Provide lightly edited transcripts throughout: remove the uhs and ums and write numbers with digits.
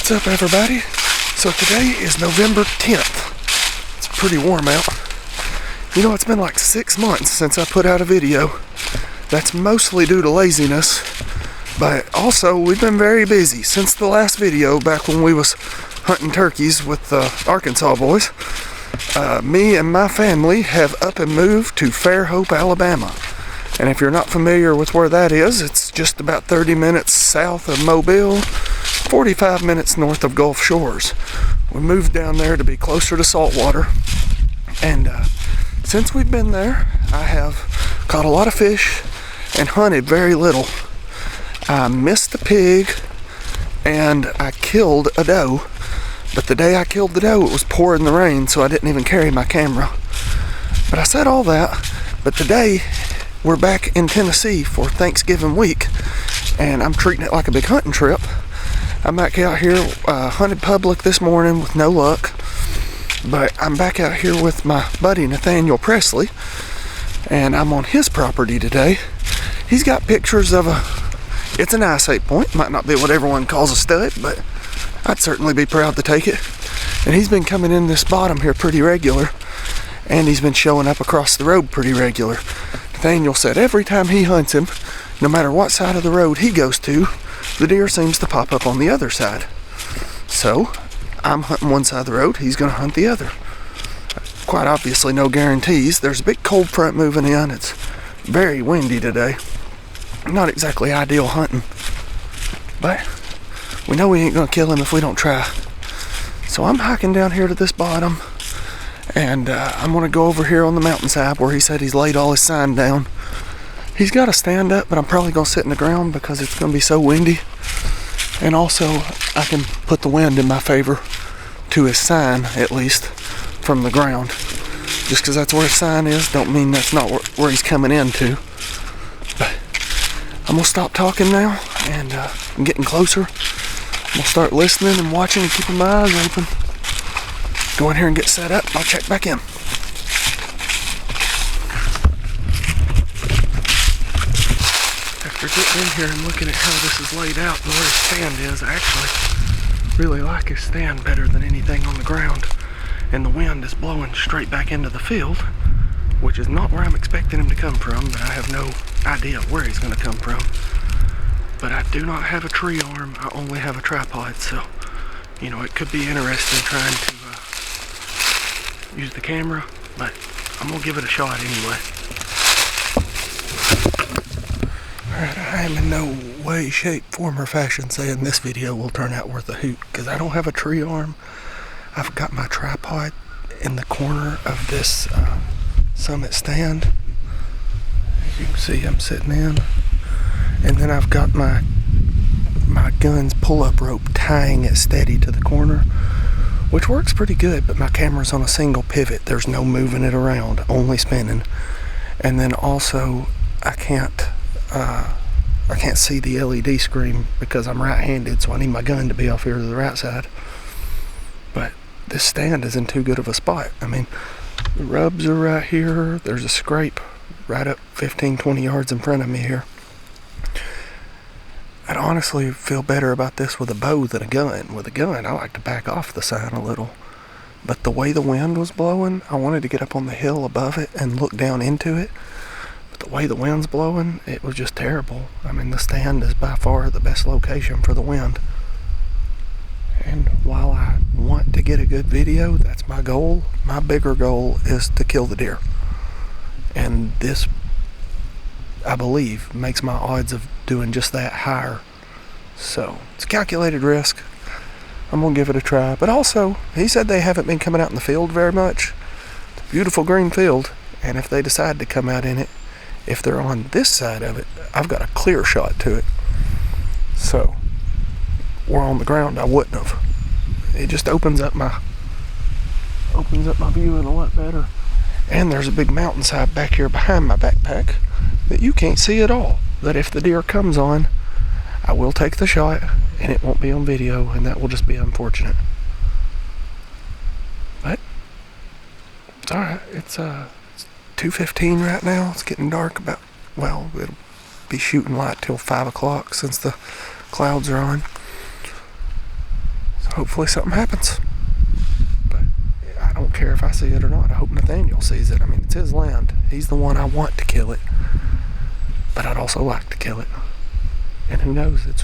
What's up, everybody? So today is November 10th. It's pretty warm out. You know, it's been like 6 months since I put out a video. That's mostly due to laziness, but also we've been very busy since the last video back when we was hunting turkeys with the Arkansas boys. Me and my family have up and moved to Fairhope, Alabama. And if you're not familiar with where that is, it's just about 30 minutes south of Mobile, 45 minutes north of Gulf Shores. We moved down there to be closer to saltwater, and since we've been there, I have caught a lot of fish and hunted very little. I missed a pig and I killed a doe, but the day I killed the doe it was pouring the rain, so I didn't even carry my camera. But I said all that, but today we're back in Tennessee for Thanksgiving week, and I'm treating it like a big hunting trip. I'm back out here, hunted public this morning with no luck, but I'm back out here with my buddy Nathaniel Presley, and I'm on his property today. He's got pictures of it's an ice 8 point, might not be what everyone calls a stud, but I'd certainly be proud to take it. And he's been coming in this bottom here pretty regular, and he's been showing up across the road pretty regular. Nathaniel said every time he hunts him, no matter what side of the road he goes to, the deer seems to pop up on the other side. So I'm hunting one side of the road, he's going to hunt the other. Quite obviously no guarantees. There's a big cold front moving in. It's very windy today. Not exactly ideal hunting, but we know we ain't going to kill him if we don't try. So I'm hiking down here to this bottom, and I'm going to go over here on the mountainside where he said he's laid all his sign down. He's got to stand up, but I'm probably going to sit in the ground because it's going to be so windy. And also, I can put the wind in my favor to his sign, at least, from the ground. Just because that's where his sign is, don't mean that's not where he's coming into. But I'm going to stop talking now, and I'm getting closer. I'm going to start listening and watching and keeping my eyes open. Go in here and get set up, I'll check back in. After getting in here and looking at how this is laid out and where his stand is, I actually really like his stand better than anything on the ground. And the wind is blowing straight back into the field, which is not where I'm expecting him to come from, but I have no idea where he's going to come from. But I do not have a tree arm, I only have a tripod, so, you know, it could be interesting trying to use the camera, but I'm going to give it a shot anyway. Alright, I am in no way, shape, form, or fashion saying this video will turn out worth a hoot, because I don't have a tree arm. I've got my tripod in the corner of this summit stand. As you can see, I'm sitting in. And then I've got my gun's pull-up rope tying it steady to the corner, which works pretty good, but my camera's on a single pivot. There's no moving it around, only spinning. And then also, I can't see the LED screen because I'm right-handed, so I need my gun to be off here to the right side. But this stand is in too good of a spot. I mean, the rubs are right here. There's a scrape right up 15-20 yards in front of me here. I'd honestly feel better about this with a bow than a gun. With a gun, I like to back off the sign a little. But the way the wind was blowing, I wanted to get up on the hill above it and look down into it. But the way the wind's blowing, it was just terrible. I mean, the stand is by far the best location for the wind. And while I want to get a good video, that's my goal. My bigger goal is to kill the deer. And this, I believe, makes my odds of doing just that higher. So it's a calculated risk. I'm gonna give it a try. But also, he said they haven't been coming out in the field very much. It's a beautiful green field, and if they decide to come out in it, if they're on this side of it, I've got a clear shot to it. So where on the ground I wouldn't have. It just opens up my viewing a lot better. And there's a big mountainside back here behind my backpack that you can't see at all, that if the deer comes on, I will take the shot and it won't be on video, and that will just be unfortunate. But it's alright. It's 2:15 right now. It's getting dark about, well, it'll be shooting light till 5 o'clock since the clouds are on. hopefully something happens. But I don't care if I see it or not. I hope Nathaniel sees it. I mean, it's his land. He's the one I want to kill it. But I'd also like to kill it. And who knows, it's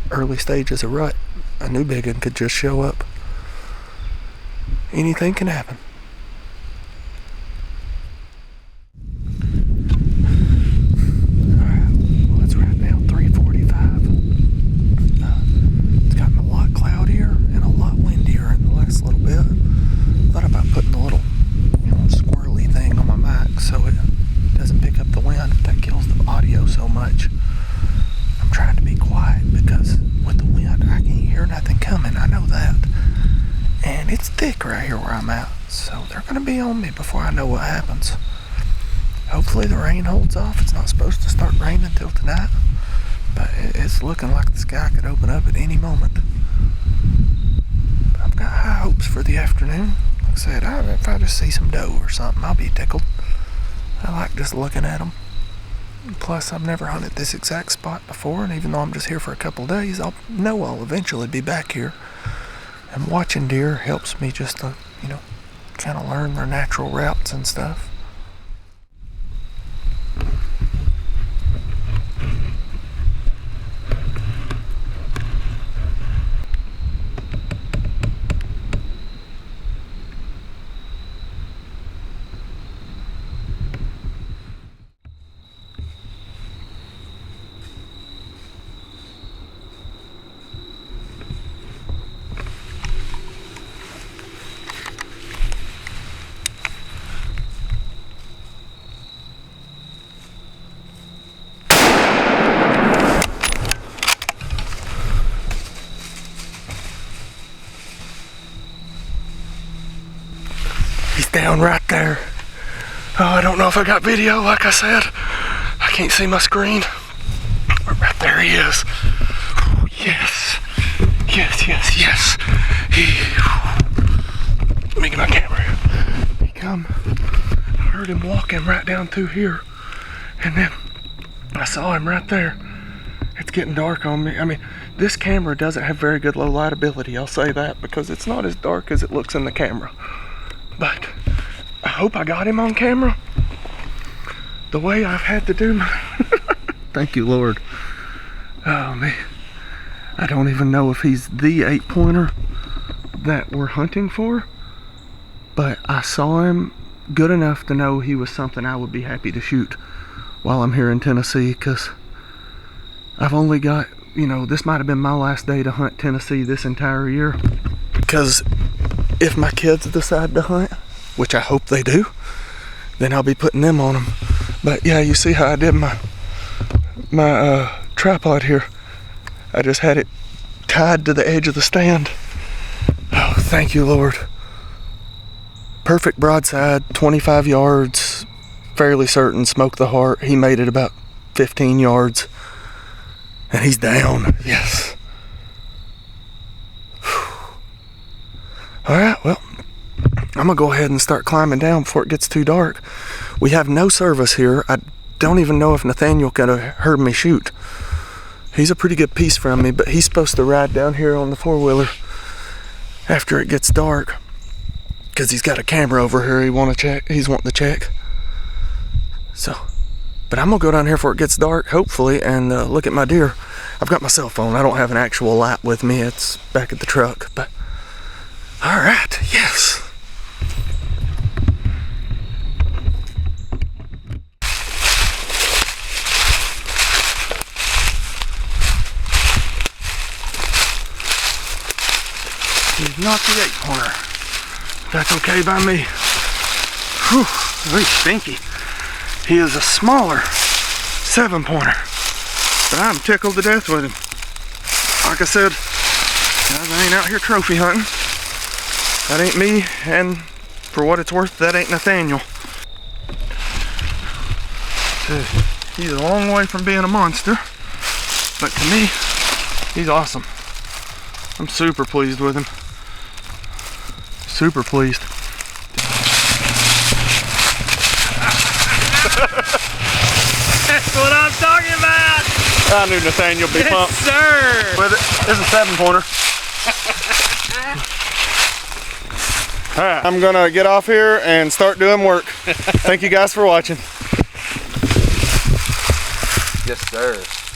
early stages of rut. A new big one could just show up. Anything can happen. Alright, well, it's right now 3:45. It's gotten a lot cloudier and a lot windier in the last little bit. Thought about putting a little, squirrely thing on my mic so it doesn't pick up the wind, but that kills the audio so much. I'm trying to be quiet because with the wind I can't hear nothing coming. I know that. And it's thick right here where I'm at, so they're gonna be on me before I know what happens. Hopefully the rain holds off. It's not supposed to start raining until tonight, but it's looking like the sky could open up at any moment. But I've got high hopes for the afternoon. Like I said, if I just see some doe or something, I'll be tickled. I like just looking at them. Plus, I've never hunted this exact spot before, and even though I'm just here for a couple days, I'll eventually be back here. And watching deer helps me just to, kind of learn their natural routes and stuff. He's down right there. Oh, I don't know if I got video, like I said. I can't see my screen. But right there he is. Yes. Yes, yes, yes. Let me get my camera. He come. I heard him walking right down through here. And then I saw him right there. It's getting dark on me. I mean, this camera doesn't have very good low light ability, I'll say that, because it's not as dark as it looks in the camera. But I hope I got him on camera. The way I've had to do my... Thank you, Lord. Oh, man. I don't even know if he's the 8-pointer that we're hunting for. But I saw him good enough to know he was something I would be happy to shoot while I'm here in Tennessee. Because I've only got, this might have been my last day to hunt Tennessee this entire year. Because if my kids decide to hunt, which I hope they do, then I'll be putting them on them. But yeah, you see how I did my tripod here. I just had it tied to the edge of the stand. Oh, thank you, Lord. Perfect broadside, 25 yards, fairly certain, smoked the heart. He made it about 15 yards, and he's down. Yes. All right, well, I'm gonna go ahead and start climbing down before it gets too dark. We have no service here. I don't even know if Nathaniel could have heard me shoot. He's a pretty good piece from me, but he's supposed to ride down here on the 4-wheeler after it gets dark, because he's got a camera over here he's wanting to check. So, but I'm gonna go down here before it gets dark, hopefully, and look at my deer. I've got my cell phone. I don't have an actual light with me. It's back at the truck, but all right, yes. He's not the 8-pointer. That's okay by me. Whew, very stinky. He is a smaller 7-pointer, but I'm tickled to death with him. Like I said, I ain't out here trophy hunting. That ain't me, and for what it's worth, that ain't Nathaniel. He's a long way from being a monster, but to me, he's awesome. I'm super pleased with him. Super pleased. That's what I'm talking about! I knew Nathaniel would be pumped. Yes, sir! With it. This is a 7-pointer. I'm gonna get off here and start doing work. Thank you guys for watching. Yes, sir.